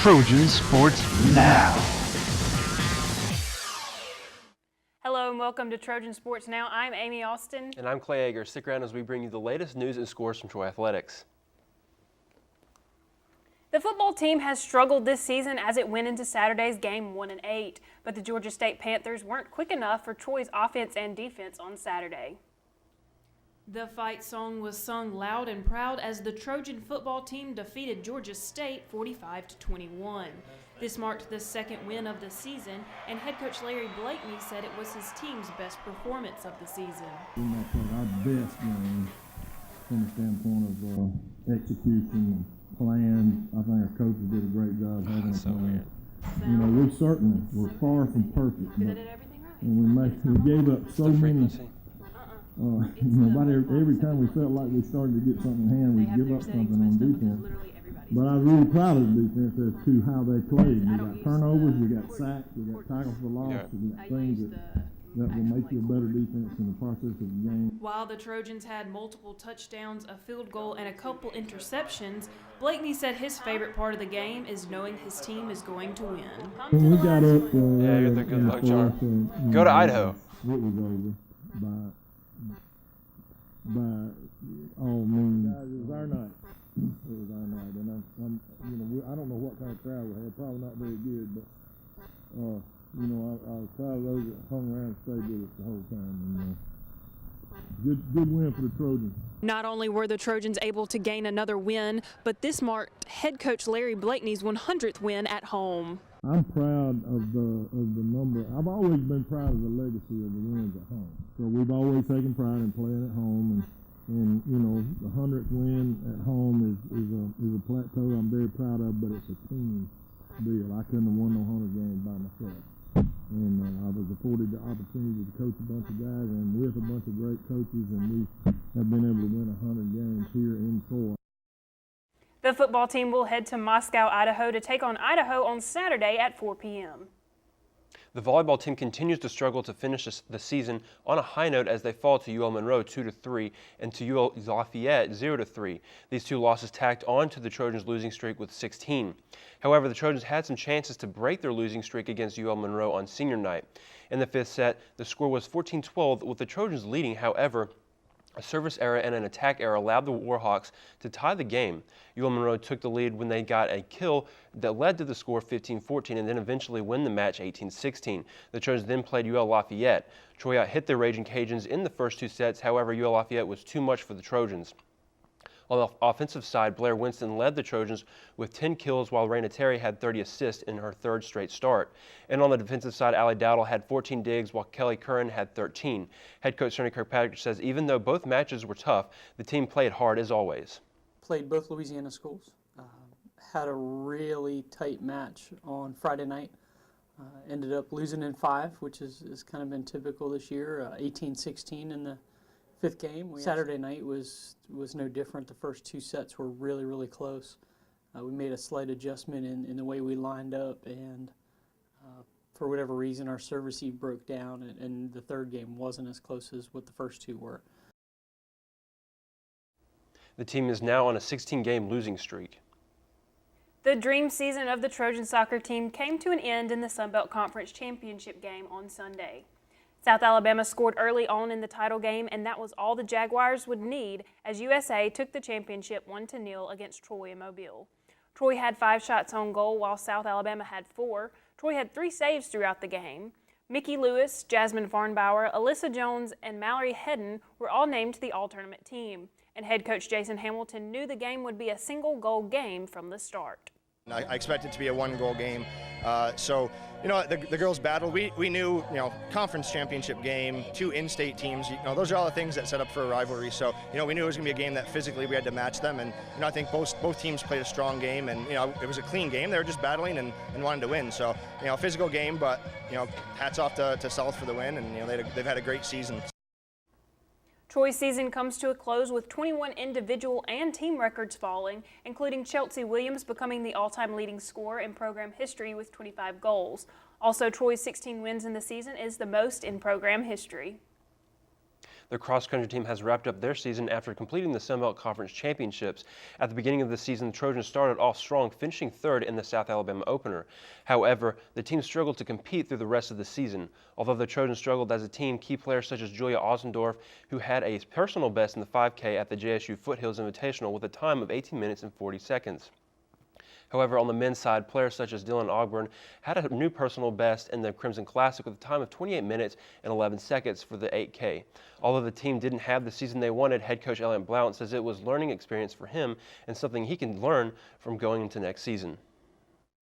Trojan Sports Now. Hello and welcome to Trojan Sports Now. I'm Amy Austin. And I'm Clay Yeager. Stick around as we bring you the latest news and scores from Troy Athletics. The football team has struggled this season as it went into Saturday's game 1-8, but the Georgia State Panthers weren't quick enough for Troy's offense and defense on Saturday. The fight song was sung loud and proud as the Trojan football team defeated Georgia State 45-21. This marked the second win of the season, and head coach Larry Blakeney said it was his team's best performance of the season. We played our best game from the standpoint of execution, plan. I think our coaches did a great job having a plan. You know, we certainly were far from perfect, but we gave up so many. Every time we felt like we started to get something in hand, we'd give up something on defense. But I was really proud of the defense as to how they played. We got turnovers, we got sacks, we got tackles for loss, we got things that will make you a better defense in the process of the game. While the Trojans had multiple touchdowns, a field goal, and a couple interceptions, Blakeney said his favorite part of the game is knowing his team is going to win. When we got up, you're the good luck charm. Go to Idaho. It was over by all means. It was our night. It was our night, and I don't know what kind of crowd we had. Probably not very good, but I was proud of those that hung around and stayed with us the whole time. And, good win for the Trojans. Not only were the Trojans able to gain another win, but this marked head coach Larry Blakeney's 100th win at home. I'm proud of the number. I've always been proud of the legacy of the wins at home. So we've always taken pride in playing at home, and the 100th win at home is a plateau I'm very proud of, but it's a team deal. I couldn't have won no 100 games by myself. And I was afforded the opportunity to coach a bunch of guys and with a bunch of great coaches, and we have been able to win 100 games here in Troy. The football team will head to Moscow, Idaho to take on Idaho on Saturday at 4 p.m. The volleyball team continues to struggle to finish the season on a high note as they fall to UL Monroe 2-3 and to UL Lafayette 0-3. These two losses tacked on to the Trojans' losing streak with 16. However, the Trojans had some chances to break their losing streak against UL Monroe on senior night. In the fifth set, the score was 14-12 with the Trojans leading. However, a service error and an attack error allowed the Warhawks to tie the game. UL Monroe took the lead when they got a kill that led to the score 15-14 and then eventually win the match 18-16. The Trojans then played UL Lafayette. Troy hit the Raging Cajuns in the first two sets. However, UL Lafayette was too much for the Trojans. On the offensive side, Blair Winston led the Trojans with 10 kills while Raina Terry had 30 assists in her third straight start. And on the defensive side, Allie Dowdle had 14 digs while Kelly Curran had 13. Head coach Sonny Kirkpatrick says even though both matches were tough, the team played hard as always. Played both Louisiana schools. Had a really tight match on Friday night. Ended up losing in 5, which has kind of been typical this year, 18-16 in the fifth game. Saturday night was no different. The first two sets were really, really close. We made a slight adjustment in the way we lined up, and for whatever reason, our serve receive broke down, and the third game wasn't as close as what the first two were. The team is now on a 16-game losing streak. The dream season of the Trojan soccer team came to an end in the Sun Belt Conference Championship game on Sunday. South Alabama scored early on in the title game, and that was all the Jaguars would need as USA took the championship 1-0 against Troy in Mobile. Troy had 5 shots on goal while South Alabama had 4. Troy had 3 saves throughout the game. Mickey Lewis, Jasmine Farnbauer, Alyssa Jones, and Mallory Hedden were all named to the All-Tournament team. And head coach Jason Hamilton knew the game would be a single-goal game from the start. I expect it to be a 1-goal game. The girls battled. We knew, conference championship game, 2 in-state teams. Those are all the things that set up for a rivalry. So, we knew it was going to be a game that physically we had to match them. And, I think both teams played a strong game. And, it was a clean game. They were just battling and wanted to win. So, physical game, but, hats off to South for the win. And, they've had a great season. Troy's season comes to a close with 21 individual and team records falling, including Chelsea Williams becoming the all-time leading scorer in program history with 25 goals. Also, Troy's 16 wins in the season is the most in program history. The cross-country team has wrapped up their season after completing the Sun Belt Conference Championships. At the beginning of the season, the Trojans started off strong, finishing third in the South Alabama opener. However, the team struggled to compete through the rest of the season. Although the Trojans struggled as a team, key players such as Julia Osendorf, who had a personal best in the 5K at the JSU Foothills Invitational with a time of 18 minutes and 40 seconds. However, on the men's side, players such as Dylan Ogburn had a new personal best in the Crimson Classic with a time of 28 minutes and 11 seconds for the 8K. Although the team didn't have the season they wanted, head coach Elliot Blount says it was learning experience for him and something he can learn from going into next season.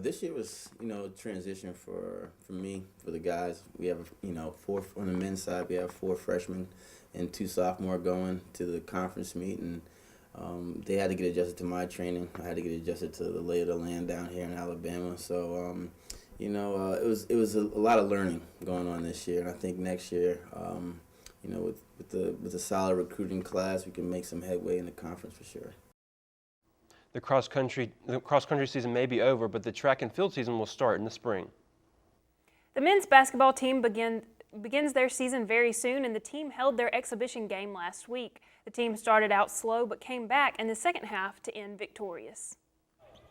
This year was, a transition for me, for the guys. We have, four on the men's side. We have 4 freshmen and 2 sophomores going to the conference meet, and they had to get adjusted to my training. I had to get adjusted to the lay of the land down here in Alabama. So, it was a lot of learning going on this year, and I think next year, with a solid recruiting class, we can make some headway in the conference for sure. The cross-country season may be over, but the track and field season will start in the spring. The men's basketball team begins their season very soon, and the team held their exhibition game last week. The team started out slow but came back in the second half to end victorious.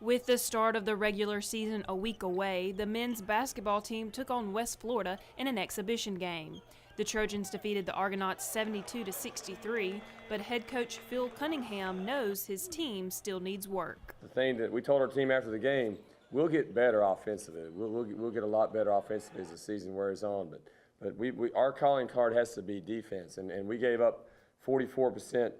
With the start of the regular season a week away, the men's basketball team took on West Florida in an exhibition game. The Trojans defeated the Argonauts 72-63, but head coach Phil Cunningham knows his team still needs work. The thing that we told our team after the game, we'll get better offensively. We'll get a lot better offensively as the season wears on, but our calling card has to be defense, and we gave up 43%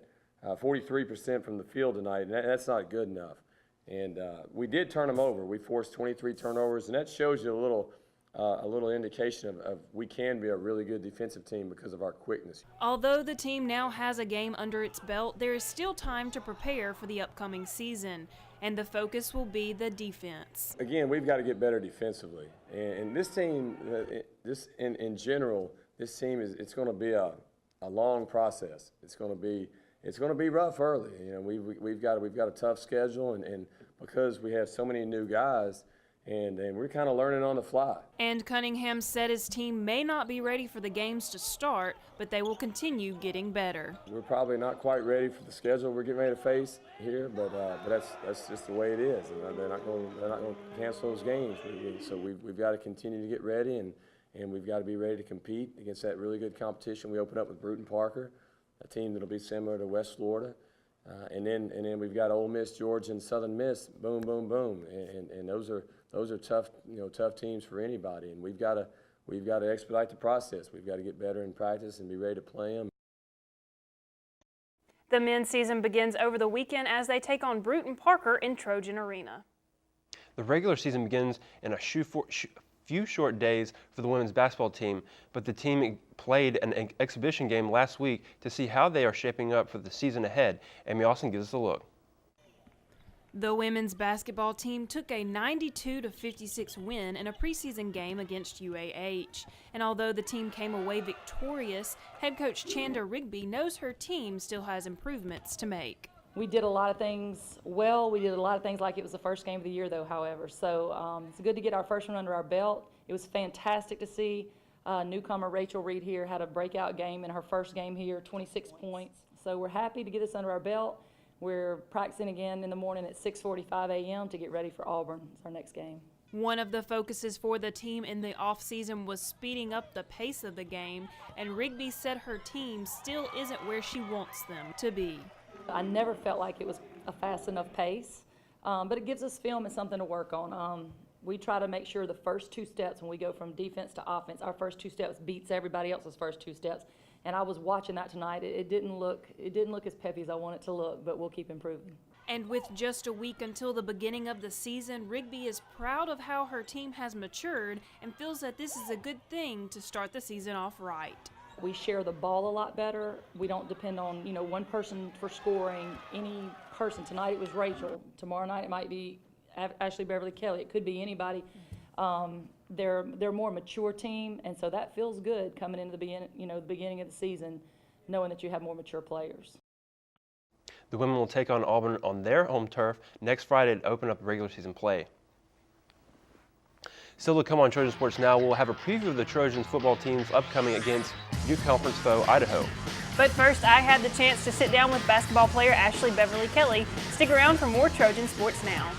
from the field tonight, and that's not good enough. And we did turn them over. We forced 23 turnovers, and that shows you a little indication of we can be a really good defensive team because of our quickness. Although the team now has a game under its belt, there is still time to prepare for the upcoming season, and the focus will be the defense. Again, we've got to get better defensively, and this team, in general, this team it's going to be a long process. It's going to be rough early. We've got a tough schedule, and because we have so many new guys. And we're kind of learning on the fly. And Cunningham said his team may not be ready for the games to start, but they will continue getting better. We're probably not quite ready for the schedule we're getting ready to face here, but that's just the way it is. And they're not going to cancel those games. So we've got to continue to get ready, and we've got to be ready to compete against that really good competition. We open up with Bruton Parker, a team that'll be similar to West Florida. And then we've got Ole Miss, Georgia, and Southern Miss. Boom, boom, boom. And those are tough, tough teams for anybody. And we've got to expedite the process. We've got to get better in practice and be ready to play them. The men's season begins over the weekend as they take on Bruton Parker in Trojan Arena. The regular season begins in a few short days for the women's basketball team, but the team played an exhibition game last week to see how they are shaping up for the season ahead. Amy Austin gives us a look. The women's basketball team took a 92-56 win in a preseason game against UAH. And although the team came away victorious, head coach Chanda Rigby knows her team still has improvements to make. We did a lot of things well. We did a lot of things like it was the first game of the year, though, however. So it's good to get our first one under our belt. It was fantastic to see newcomer Rachel Reed here had a breakout game in her first game here, 26 points. So we're happy to get this under our belt. We're practicing again in the morning at 6:45 a.m. to get ready for Auburn. It's our next game. One of the focuses for the team in the offseason was speeding up the pace of the game, and Rigby said her team still isn't where she wants them to be. I never felt like it was a fast enough pace, but it gives us film and something to work on. We try to make sure the first 2 steps when we go from defense to offense, our first 2 steps beats everybody else's first 2 steps. And I was watching that tonight. It didn't look as peppy as I want it to look, but we'll keep improving. And with just a week until the beginning of the season, Rigby is proud of how her team has matured and feels that this is a good thing to start the season off right. We share the ball a lot better. We don't depend on, one person for scoring. Any person. Tonight it was Rachel. Tomorrow night it might be Ashley Beverly Kelly. It could be anybody. They're a more mature team, and so that feels good coming into the beginning of the season, knowing that you have more mature players. The women will take on Auburn on their home turf next Friday to open up regular season play. Still to come on Trojan Sports Now, we'll have a preview of the Trojans football team's upcoming against Duke Conference foe Idaho. But first, I had the chance to sit down with basketball player Ashley Beverly Kelly. Stick around for more Trojan Sports Now.